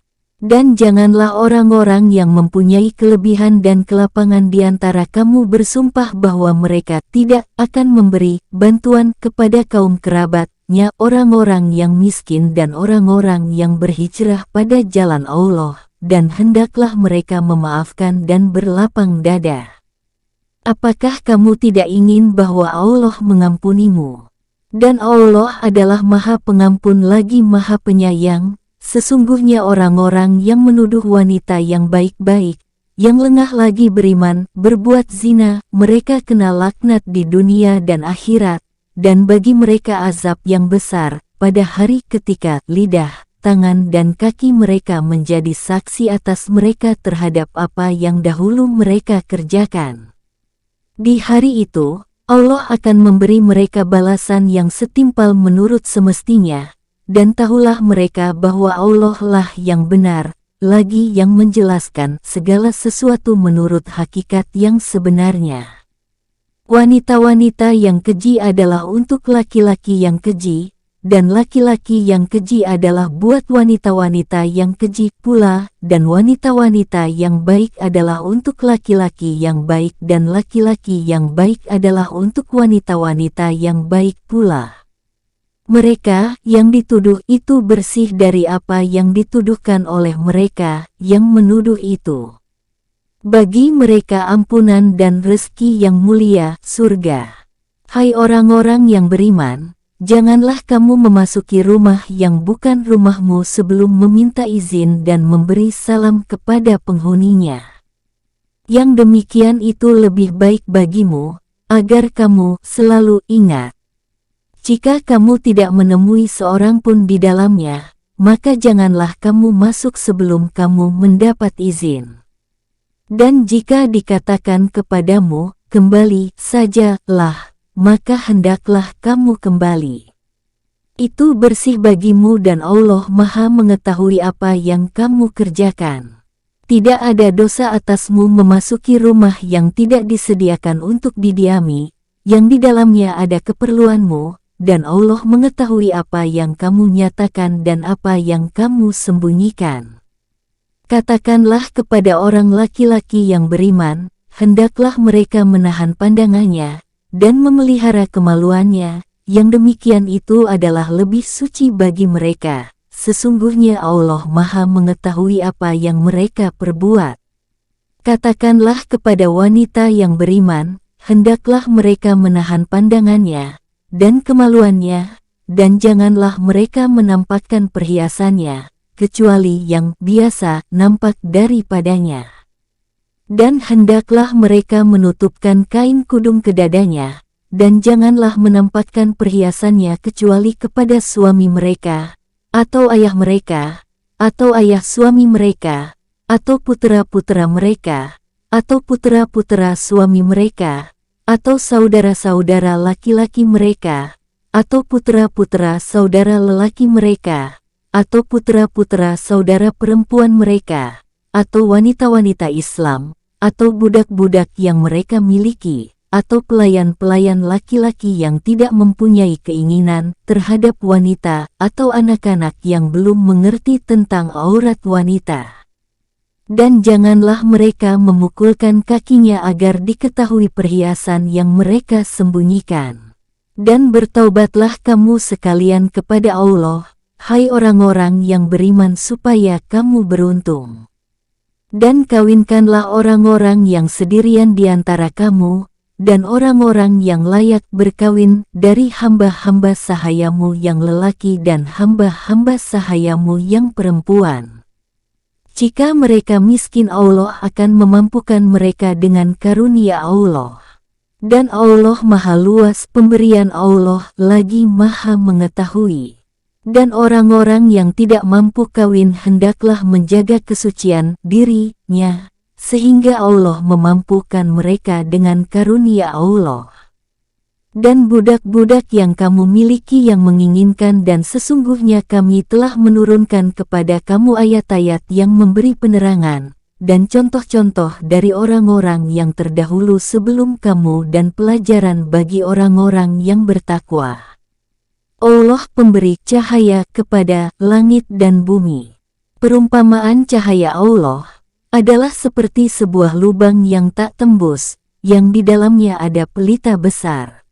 Dan janganlah orang-orang yang mempunyai kelebihan dan kelapangan di antara kamu bersumpah bahwa mereka tidak akan memberi bantuan kepada kaum kerabatnya, orang-orang yang miskin dan orang-orang yang berhijrah pada jalan Allah, dan hendaklah mereka memaafkan dan berlapang dada. Apakah kamu tidak ingin bahwa Allah mengampunimu? Dan Allah adalah Maha Pengampun lagi Maha Penyayang. Sesungguhnya orang-orang yang menuduh wanita yang baik-baik, yang lengah lagi beriman, berbuat zina, mereka kena laknat di dunia dan akhirat, dan bagi mereka azab yang besar, pada hari ketika lidah, tangan dan kaki mereka menjadi saksi atas mereka terhadap apa yang dahulu mereka kerjakan. Di hari itu, Allah akan memberi mereka balasan yang setimpal menurut semestinya. Dan tahulah mereka bahwa Allah lah yang benar, lagi yang menjelaskan segala sesuatu menurut hakikat yang sebenarnya. Wanita-wanita yang keji adalah untuk laki-laki yang keji, dan laki-laki yang keji adalah buat wanita-wanita yang keji pula, dan wanita-wanita yang baik adalah untuk laki-laki yang baik dan laki-laki yang baik adalah untuk wanita-wanita yang baik pula. Mereka yang dituduh itu bersih dari apa yang dituduhkan oleh mereka yang menuduh itu. Bagi mereka ampunan dan rezeki yang mulia, surga. Hai orang-orang yang beriman, janganlah kamu memasuki rumah yang bukan rumahmu sebelum meminta izin dan memberi salam kepada penghuninya. Yang demikian itu lebih baik bagimu, agar kamu selalu ingat. Jika kamu tidak menemui seorang pun di dalamnya, maka janganlah kamu masuk sebelum kamu mendapat izin. Dan jika dikatakan kepadamu, kembali sajalah, maka hendaklah kamu kembali. Itu bersih bagimu dan Allah Maha mengetahui apa yang kamu kerjakan. Tidak ada dosa atasmu memasuki rumah yang tidak disediakan untuk didiami, yang di dalamnya ada keperluanmu, dan Allah mengetahui apa yang kamu nyatakan dan apa yang kamu sembunyikan. Katakanlah kepada orang laki-laki yang beriman, hendaklah mereka menahan pandangannya, dan memelihara kemaluannya, yang demikian itu adalah lebih suci bagi mereka. Sesungguhnya Allah Maha mengetahui apa yang mereka perbuat. Katakanlah kepada wanita yang beriman, hendaklah mereka menahan pandangannya, dan kemaluannya, dan janganlah mereka menampakkan perhiasannya, kecuali yang biasa nampak daripadanya. Dan hendaklah mereka menutupkan kain kudung ke dadanya, dan janganlah menampakkan perhiasannya kecuali kepada suami mereka, atau ayah mereka, atau ayah suami mereka, atau putra-putra mereka, atau putra-putra suami mereka, atau saudara-saudara laki-laki mereka, atau putra-putra saudara lelaki mereka, atau putra-putra saudara perempuan mereka, atau wanita-wanita Islam, atau budak-budak yang mereka miliki, atau pelayan-pelayan laki-laki yang tidak mempunyai keinginan terhadap wanita atau anak-anak yang belum mengerti tentang aurat wanita. Dan janganlah mereka memukulkan kakinya agar diketahui perhiasan yang mereka sembunyikan. Dan bertaubatlah kamu sekalian kepada Allah, hai orang-orang yang beriman supaya kamu beruntung. Dan kawinkanlah orang-orang yang sendirian di antara kamu, dan orang-orang yang layak berkawin dari hamba-hamba sahayamu yang lelaki dan hamba-hamba sahayamu yang perempuan. Jika mereka miskin, Allah akan memampukan mereka dengan karunia Allah. Dan Allah Maha Luas pemberian Allah lagi Maha mengetahui. Dan orang-orang yang tidak mampu kawin hendaklah menjaga kesucian dirinya, sehingga Allah memampukan mereka dengan karunia Allah. Dan budak-budak yang kamu miliki yang menginginkan, dan sesungguhnya kami telah menurunkan kepada kamu ayat-ayat yang memberi penerangan, dan contoh-contoh dari orang-orang yang terdahulu sebelum kamu dan pelajaran bagi orang-orang yang bertakwa. Allah pemberi cahaya kepada langit dan bumi. Perumpamaan cahaya Allah adalah seperti sebuah lubang yang tak tembus, yang di dalamnya ada pelita besar.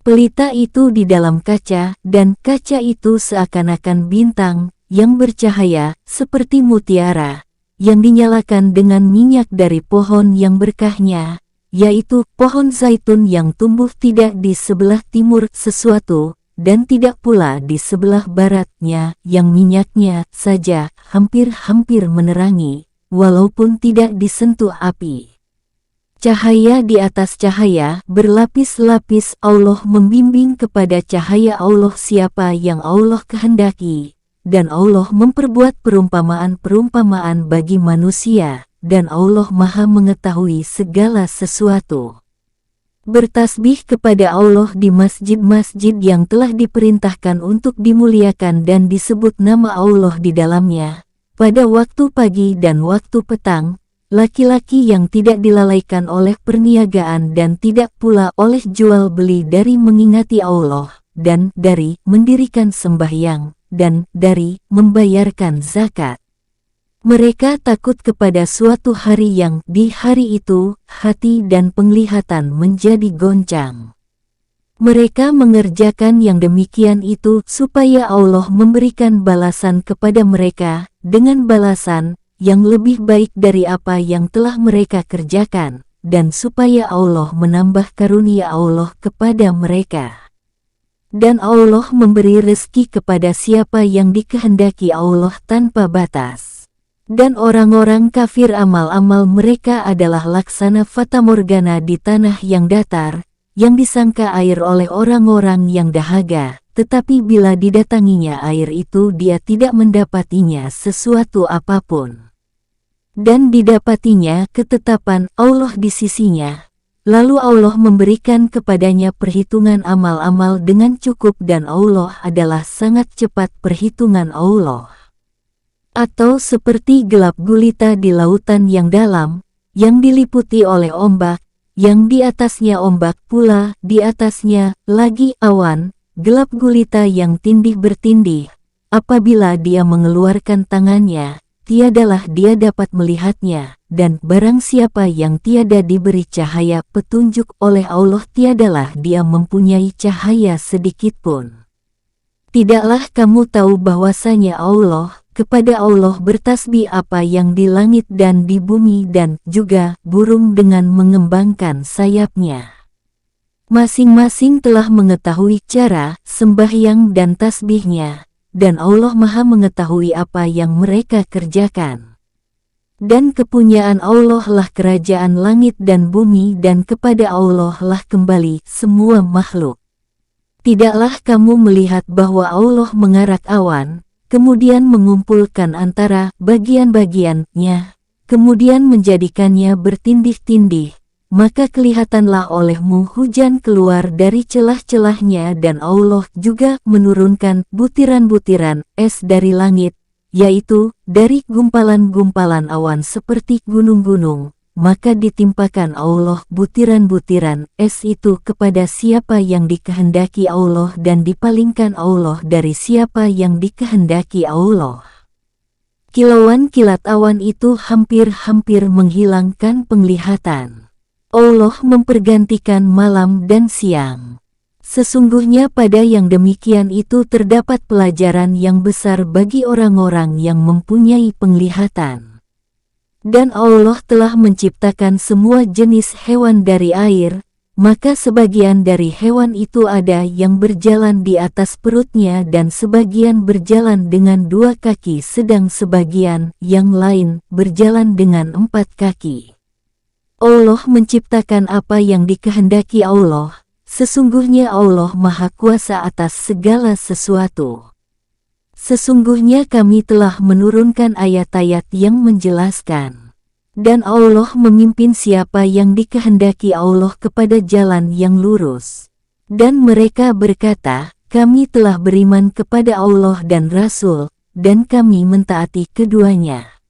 Pelita itu di dalam kaca, dan kaca itu seakan-akan bintang, yang bercahaya, seperti mutiara, yang dinyalakan dengan minyak dari pohon yang berkahnya, yaitu pohon zaitun yang tumbuh tidak di sebelah timur sesuatu, dan tidak pula di sebelah baratnya, yang minyaknya saja hampir-hampir menerangi, walaupun tidak disentuh api. Cahaya di atas cahaya, berlapis-lapis. Allah membimbing kepada cahaya Allah siapa yang Allah kehendaki, dan Allah memperbuat perumpamaan-perumpamaan bagi manusia, dan Allah Maha mengetahui segala sesuatu. Bertasbih kepada Allah di masjid-masjid yang telah diperintahkan untuk dimuliakan dan disebut nama Allah di dalamnya, pada waktu pagi dan waktu petang, laki-laki yang tidak dilalaikan oleh perniagaan dan tidak pula oleh jual beli dari mengingati Allah, dan dari mendirikan sembahyang, dan dari membayarkan zakat. Mereka takut kepada suatu hari yang di hari itu hati dan penglihatan menjadi goncang. Mereka mengerjakan yang demikian itu supaya Allah memberikan balasan kepada mereka dengan balasan yang lebih baik dari apa yang telah mereka kerjakan, dan supaya Allah menambah karunia Allah kepada mereka. Dan Allah memberi rezeki kepada siapa yang dikehendaki Allah tanpa batas. Dan orang-orang kafir amal-amal mereka adalah laksana fatamorgana di tanah yang datar, yang disangka air oleh orang-orang yang dahaga, tetapi bila didatanginya air itu dia tidak mendapatinya sesuatu apapun. Dan didapatinya ketetapan Allah di sisinya, lalu Allah memberikan kepadanya perhitungan amal-amal dengan cukup, dan Allah adalah sangat cepat perhitungan Allah. Atau seperti gelap gulita di lautan yang dalam, yang diliputi oleh ombak, yang di atasnya ombak pula, di atasnya lagi awan, gelap gulita yang tindih bertindih. Apabila dia mengeluarkan tangannya, tiadalah dia dapat melihatnya, dan barang siapa yang tiada diberi cahaya petunjuk oleh Allah tiadalah dia mempunyai cahaya sedikitpun. Tidaklah kamu tahu bahwasanya Allah, kepada Allah bertasbih apa yang di langit dan di bumi dan juga burung dengan mengembangkan sayapnya. Masing-masing telah mengetahui cara sembahyang dan tasbihnya, dan Allah Maha mengetahui apa yang mereka kerjakan. Dan kepunyaan Allah lah kerajaan langit dan bumi dan kepada Allah lah kembali semua makhluk. Tidaklah kamu melihat bahwa Allah mengarak awan, kemudian mengumpulkan antara bagian-bagiannya, kemudian menjadikannya bertindih-tindih, maka kelihatanlah olehmu hujan keluar dari celah-celahnya dan Allah juga menurunkan butiran-butiran es dari langit, yaitu dari gumpalan-gumpalan awan seperti gunung-gunung, maka ditimpakan Allah butiran-butiran es itu kepada siapa yang dikehendaki Allah dan dipalingkan Allah dari siapa yang dikehendaki Allah. Kilauan kilat awan itu hampir-hampir menghilangkan penglihatan. Allah mempergantikan malam dan siang. Sesungguhnya pada yang demikian itu terdapat pelajaran yang besar bagi orang-orang yang mempunyai penglihatan. Dan Allah telah menciptakan semua jenis hewan dari air, maka sebagian dari hewan itu ada yang berjalan di atas perutnya dan sebagian berjalan dengan 2 kaki sedang sebagian yang lain berjalan dengan 4 kaki. Allah menciptakan apa yang dikehendaki Allah, sesungguhnya Allah Maha Kuasa atas segala sesuatu. Sesungguhnya kami telah menurunkan ayat-ayat yang menjelaskan. Dan Allah memimpin siapa yang dikehendaki Allah kepada jalan yang lurus. Dan mereka berkata, kami telah beriman kepada Allah dan Rasul, dan kami mentaati keduanya.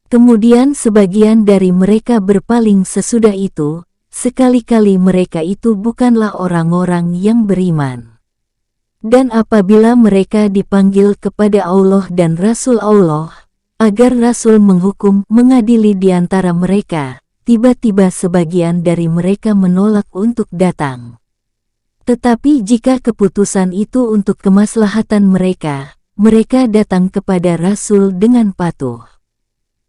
Kemudian sebagian dari mereka berpaling sesudah itu, sekali-kali mereka itu bukanlah orang-orang yang beriman. Dan apabila mereka dipanggil kepada Allah dan Rasul Allah, agar Rasul menghukum mengadili di antara mereka, tiba-tiba sebagian dari mereka menolak untuk datang. Tetapi jika keputusan itu untuk kemaslahatan mereka, mereka datang kepada Rasul dengan patuh.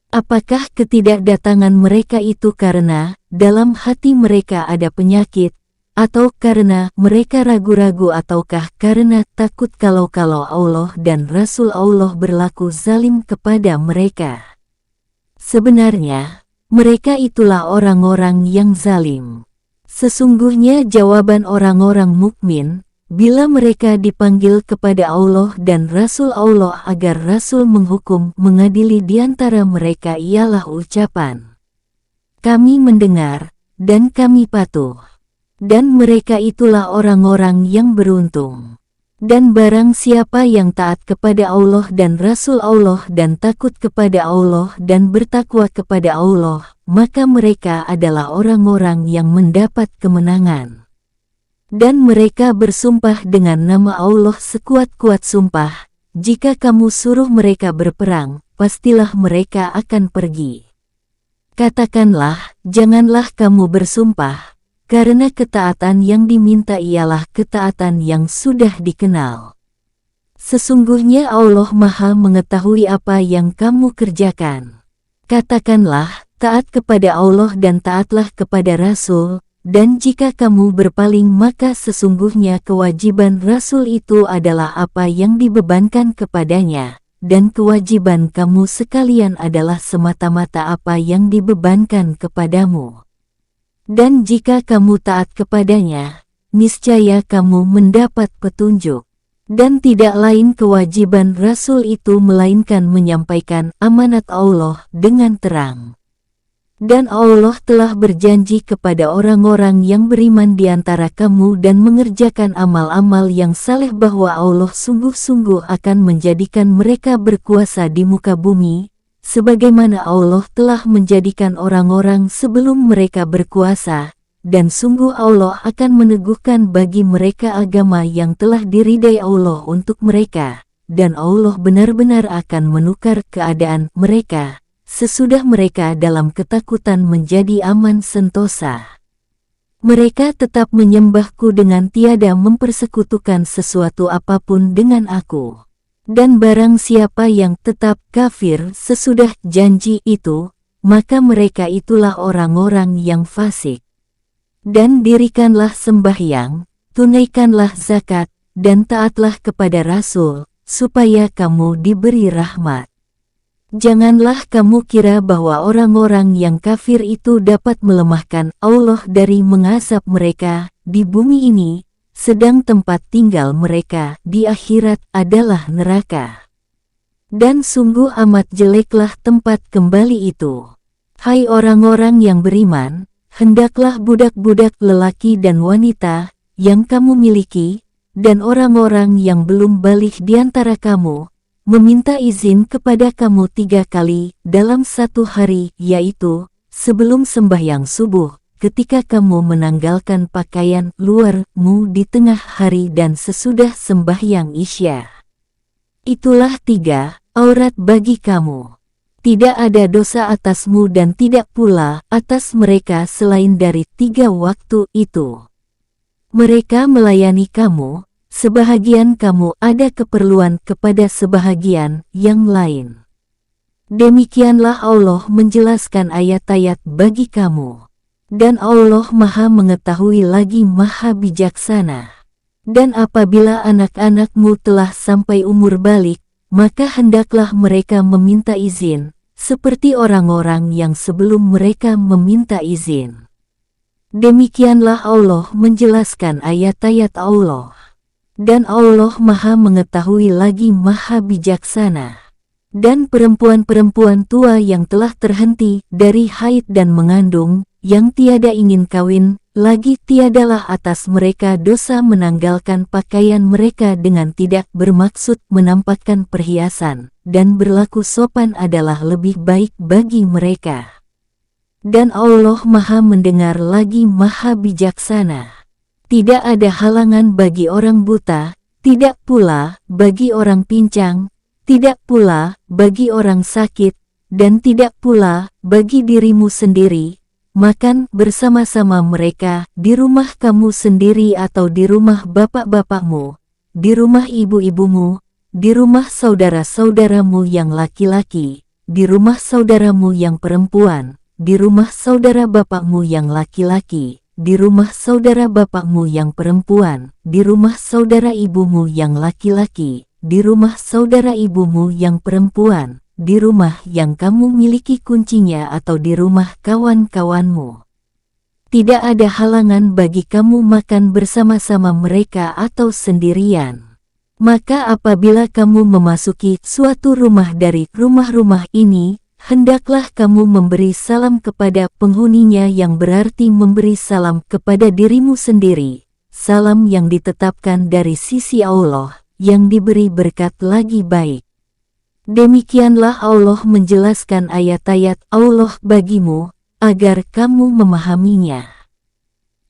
Apakah ketidakdatangan mereka itu karena dalam hati mereka ada penyakit, atau karena mereka ragu-ragu ataukah karena takut kalau Allah dan Rasul Allah berlaku zalim kepada mereka? Sebenarnya, mereka itulah orang-orang yang zalim. Sesungguhnya jawaban orang-orang mukmin, bila mereka dipanggil kepada Allah dan Rasul Allah agar Rasul menghukum mengadili di antara mereka ialah ucapan, kami mendengar, dan kami patuh. Dan mereka itulah orang-orang yang beruntung. Dan barang siapa yang taat kepada Allah dan Rasul Allah dan takut kepada Allah dan bertakwa kepada Allah, maka mereka adalah orang-orang yang mendapat kemenangan. Dan mereka bersumpah dengan nama Allah sekuat-kuat sumpah, jika kamu suruh mereka berperang, pastilah mereka akan pergi. Katakanlah, janganlah kamu bersumpah, karena ketaatan yang diminta ialah ketaatan yang sudah dikenal. Sesungguhnya Allah Maha mengetahui apa yang kamu kerjakan. Katakanlah, taat kepada Allah dan taatlah kepada Rasul, dan jika kamu berpaling maka sesungguhnya kewajiban Rasul itu adalah apa yang dibebankan kepadanya, dan kewajiban kamu sekalian adalah semata-mata apa yang dibebankan kepadamu. Dan jika kamu taat kepadanya, niscaya kamu mendapat petunjuk. Dan tidak lain kewajiban Rasul itu melainkan menyampaikan amanat Allah dengan terang. Dan Allah telah berjanji kepada orang-orang yang beriman di antara kamu dan mengerjakan amal-amal yang saleh bahwa Allah sungguh-sungguh akan menjadikan mereka berkuasa di muka bumi, sebagaimana Allah telah menjadikan orang-orang sebelum mereka berkuasa, dan sungguh Allah akan meneguhkan bagi mereka agama yang telah diridai Allah untuk mereka, dan Allah benar-benar akan menukar keadaan mereka, sesudah mereka dalam ketakutan menjadi aman sentosa. Mereka tetap menyembahku dengan tiada mempersekutukan sesuatu apapun dengan aku. Dan barang siapa yang tetap kafir sesudah janji itu, maka mereka itulah orang-orang yang fasik. Dan dirikanlah sembahyang, tunaikanlah zakat, dan taatlah kepada Rasul, supaya kamu diberi rahmat. Janganlah kamu kira bahwa orang-orang yang kafir itu dapat melemahkan Allah dari mengazab mereka di bumi ini, sedang tempat tinggal mereka di akhirat adalah neraka. Dan sungguh amat jeleklah tempat kembali itu. Hai orang-orang yang beriman, hendaklah budak-budak lelaki dan wanita yang kamu miliki, dan orang-orang yang belum balik di antara kamu, meminta izin kepada kamu 3 kali dalam satu hari, yaitu sebelum sembahyang subuh, ketika kamu menanggalkan pakaian luarmu di tengah hari dan sesudah sembahyang isya. Itulah 3 aurat bagi kamu. Tidak ada dosa atasmu dan tidak pula atas mereka selain dari 3 waktu itu. Mereka melayani kamu, sebahagian kamu ada keperluan kepada sebahagian yang lain. Demikianlah Allah menjelaskan ayat-ayat bagi kamu. Dan Allah Maha Mengetahui lagi Maha Bijaksana. Dan apabila anak-anakmu telah sampai umur balik, maka hendaklah mereka meminta izin, seperti orang-orang yang sebelum mereka meminta izin. Demikianlah Allah menjelaskan ayat-ayat Allah. Dan Allah Maha Mengetahui lagi Maha Bijaksana. Dan perempuan-perempuan tua yang telah terhenti dari haid dan mengandung, yang tiada ingin kawin, lagi tiadalah atas mereka dosa menanggalkan pakaian mereka dengan tidak bermaksud menampakkan perhiasan, dan berlaku sopan adalah lebih baik bagi mereka. Dan Allah Maha Mendengar lagi Maha Bijaksana. Tidak ada halangan bagi orang buta, tidak pula bagi orang pincang, tidak pula bagi orang sakit, dan tidak pula bagi dirimu sendiri, makan bersama-sama mereka di rumah kamu sendiri atau di rumah bapak-bapakmu, di rumah ibu-ibumu, di rumah saudara-saudaramu yang laki-laki, di rumah saudaramu yang perempuan, di rumah saudara bapakmu yang laki-laki, di rumah saudara bapakmu yang perempuan, di rumah saudara ibumu yang laki-laki, di rumah saudara ibumu yang perempuan, di rumah yang kamu miliki kuncinya atau di rumah kawan-kawanmu. Tidak ada halangan bagi kamu makan bersama-sama mereka atau sendirian. Maka apabila kamu memasuki suatu rumah dari rumah-rumah ini, hendaklah kamu memberi salam kepada penghuninya yang berarti memberi salam kepada dirimu sendiri, salam yang ditetapkan dari sisi Allah, yang diberi berkat lagi baik. Demikianlah Allah menjelaskan ayat-ayat Allah bagimu, agar kamu memahaminya.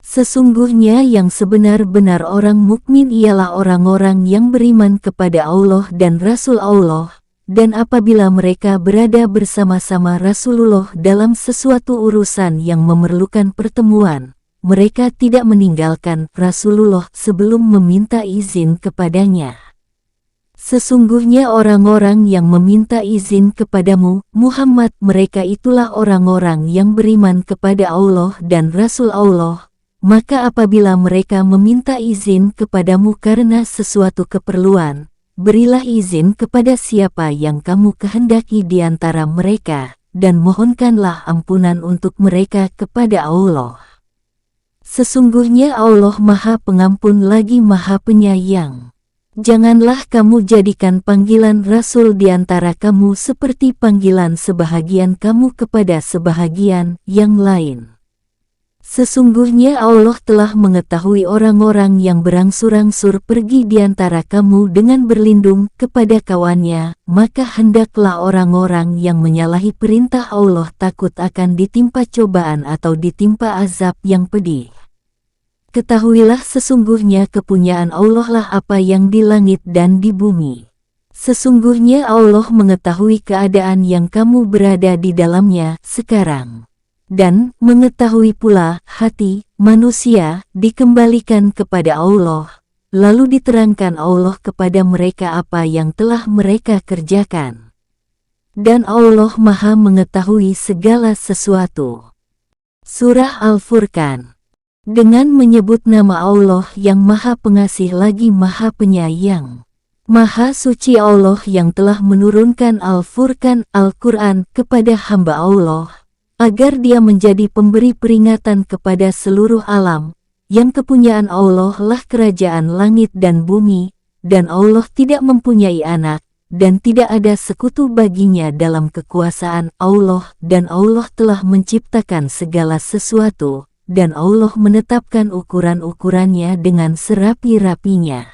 Sesungguhnya yang sebenar-benar orang mukmin ialah orang-orang yang beriman kepada Allah dan Rasul Allah, dan apabila mereka berada bersama-sama Rasulullah dalam sesuatu urusan yang memerlukan pertemuan, mereka tidak meninggalkan Rasulullah sebelum meminta izin kepadanya. Sesungguhnya orang-orang yang meminta izin kepadamu, Muhammad, mereka itulah orang-orang yang beriman kepada Allah dan Rasul Allah. Maka apabila mereka meminta izin kepadamu karena sesuatu keperluan, berilah izin kepada siapa yang kamu kehendaki di antara mereka, dan mohonkanlah ampunan untuk mereka kepada Allah. Sesungguhnya Allah Maha Pengampun lagi Maha Penyayang. Janganlah kamu jadikan panggilan Rasul di antara kamu seperti panggilan sebahagian kamu kepada sebahagian yang lain. Sesungguhnya Allah telah mengetahui orang-orang yang berangsur-angsur pergi di antara kamu dengan berlindung kepada kawannya, maka hendaklah orang-orang yang menyalahi perintah Allah takut akan ditimpa cobaan atau ditimpa azab yang pedih. Ketahuilah sesungguhnya kepunyaan Allah lah apa yang di langit dan di bumi. Sesungguhnya Allah mengetahui keadaan yang kamu berada di dalamnya sekarang. Dan mengetahui pula hati manusia dikembalikan kepada Allah, lalu diterangkan Allah kepada mereka apa yang telah mereka kerjakan. Dan Allah Maha mengetahui segala sesuatu. Surah Al-Furqan. Dengan menyebut nama Allah yang Maha Pengasih lagi Maha Penyayang. Maha suci Allah yang telah menurunkan Al-Furqan Al-Quran kepada hamba Allah, agar dia menjadi pemberi peringatan kepada seluruh alam, yang kepunyaan Allah lah kerajaan langit dan bumi, dan Allah tidak mempunyai anak, dan tidak ada sekutu baginya dalam kekuasaan Allah, dan Allah telah menciptakan segala sesuatu, dan Allah menetapkan ukuran-ukurannya dengan serapi-rapinya.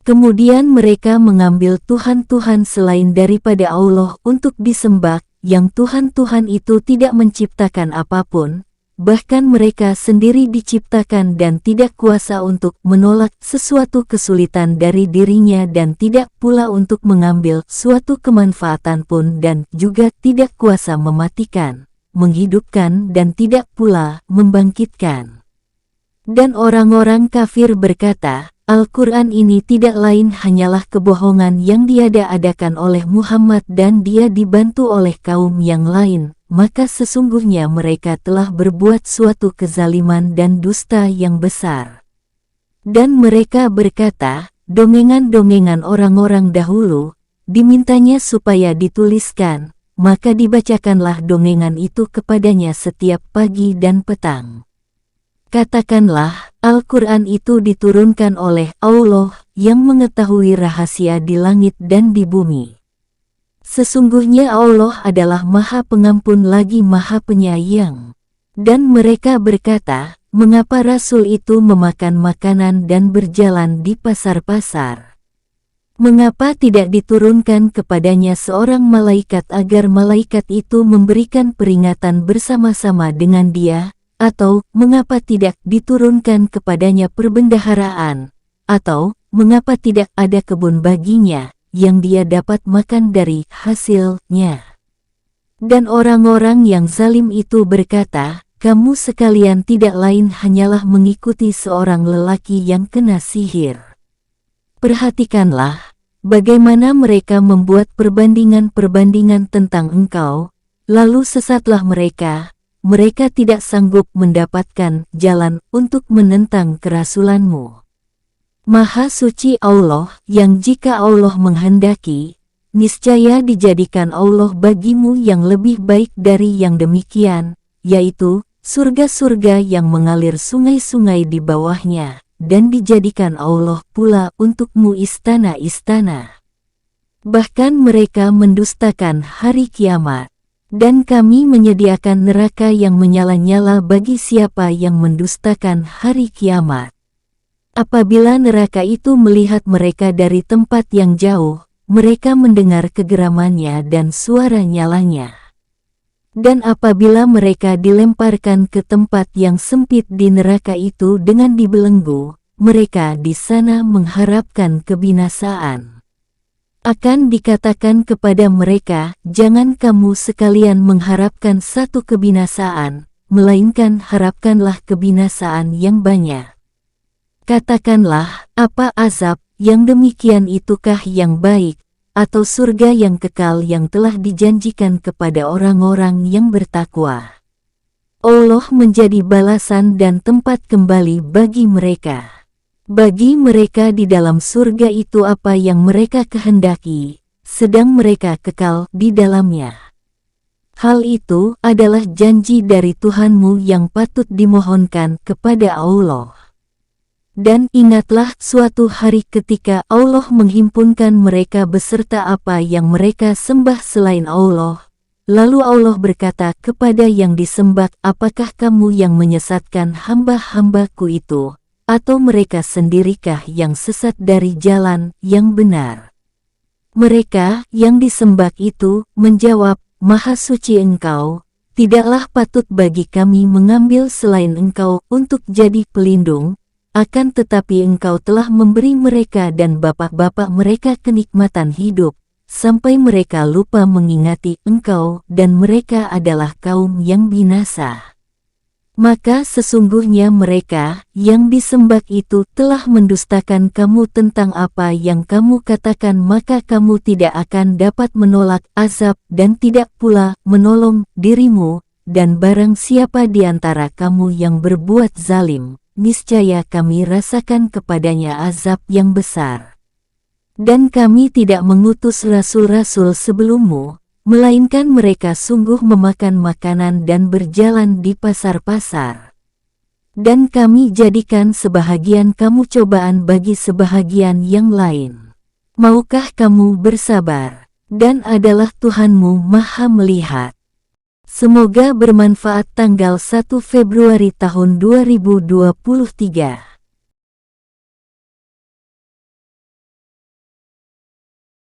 Kemudian mereka mengambil Tuhan-Tuhan selain daripada Allah untuk disembah, yang Tuhan-Tuhan itu tidak menciptakan apapun, bahkan mereka sendiri diciptakan dan tidak kuasa untuk menolak sesuatu kesulitan dari dirinya dan tidak pula untuk mengambil suatu kemanfaatan pun dan juga tidak kuasa mematikan, menghidupkan dan tidak pula membangkitkan. Dan orang-orang kafir berkata, Al-Quran ini tidak lain hanyalah kebohongan yang diada-adakan oleh Muhammad dan dia dibantu oleh kaum yang lain, maka sesungguhnya mereka telah berbuat suatu kezaliman dan dusta yang besar. Dan mereka berkata, dongengan-dongengan orang-orang dahulu, dimintanya supaya dituliskan, maka dibacakanlah dongengan itu kepadanya setiap pagi dan petang. Katakanlah, Al-Quran itu diturunkan oleh Allah yang mengetahui rahasia di langit dan di bumi. Sesungguhnya Allah adalah Maha Pengampun lagi Maha Penyayang. Dan mereka berkata, mengapa Rasul itu memakan makanan dan berjalan di pasar-pasar? Mengapa tidak diturunkan kepadanya seorang malaikat agar malaikat itu memberikan peringatan bersama-sama dengan dia? Atau, mengapa tidak diturunkan kepadanya perbendaharaan? Atau, mengapa tidak ada kebun baginya, yang dia dapat makan dari hasilnya? Dan orang-orang yang zalim itu berkata, kamu sekalian tidak lain hanyalah mengikuti seorang lelaki yang kena sihir. Perhatikanlah, bagaimana mereka membuat perbandingan-perbandingan tentang engkau, lalu sesatlah mereka. Mereka tidak sanggup mendapatkan jalan untuk menentang kerasulanmu. Maha suci Allah yang jika Allah menghendaki, niscaya dijadikan Allah bagimu yang lebih baik dari yang demikian, yaitu surga-surga yang mengalir sungai-sungai di bawahnya, dan dijadikan Allah pula untukmu istana-istana. Bahkan mereka mendustakan hari kiamat. Dan kami menyediakan neraka yang menyala-nyala bagi siapa yang mendustakan hari kiamat. Apabila neraka itu melihat mereka dari tempat yang jauh, mereka mendengar kegeramannya dan suara nyalanya. Dan apabila mereka dilemparkan ke tempat yang sempit di neraka itu dengan dibelenggu, mereka di sana mengharapkan kebinasaan. Akan dikatakan kepada mereka, jangan kamu sekalian mengharapkan satu kebinasaan, melainkan harapkanlah kebinasaan yang banyak. Katakanlah, apa azab yang demikian itukah yang baik, atau surga yang kekal yang telah dijanjikan kepada orang-orang yang bertakwa? Allah menjadi balasan dan tempat kembali bagi mereka. Bagi mereka di dalam surga itu apa yang mereka kehendaki, sedang mereka kekal di dalamnya. Hal itu adalah janji dari Tuhanmu yang patut dimohonkan kepada Allah. Dan ingatlah suatu hari ketika Allah menghimpunkan mereka beserta apa yang mereka sembah selain Allah, Lalu Allah berkata kepada yang disembah, apakah kamu yang menyesatkan hamba-hambaku itu, atau mereka sendirikah yang sesat dari jalan yang benar? Mereka yang disembah itu menjawab, Maha suci Engkau, tidaklah patut bagi kami mengambil selain Engkau untuk jadi pelindung, akan tetapi Engkau telah memberi mereka dan bapak-bapak mereka kenikmatan hidup, sampai mereka lupa mengingati Engkau dan mereka adalah kaum yang binasa. Maka sesungguhnya mereka yang disembah itu telah mendustakan kamu tentang apa yang kamu katakan, maka kamu tidak akan dapat menolak azab dan tidak pula menolong dirimu, dan barang siapa di antara kamu yang berbuat zalim, niscaya kami rasakan kepadanya azab yang besar. Dan kami tidak mengutus rasul-rasul sebelummu, melainkan mereka sungguh memakan makanan dan berjalan di pasar-pasar. Dan kami jadikan sebahagian kamu cobaan bagi sebahagian yang lain. Maukah kamu bersabar? Dan adalah Tuhanmu Maha Melihat. Semoga bermanfaat. Tanggal 1 Februari tahun 2023.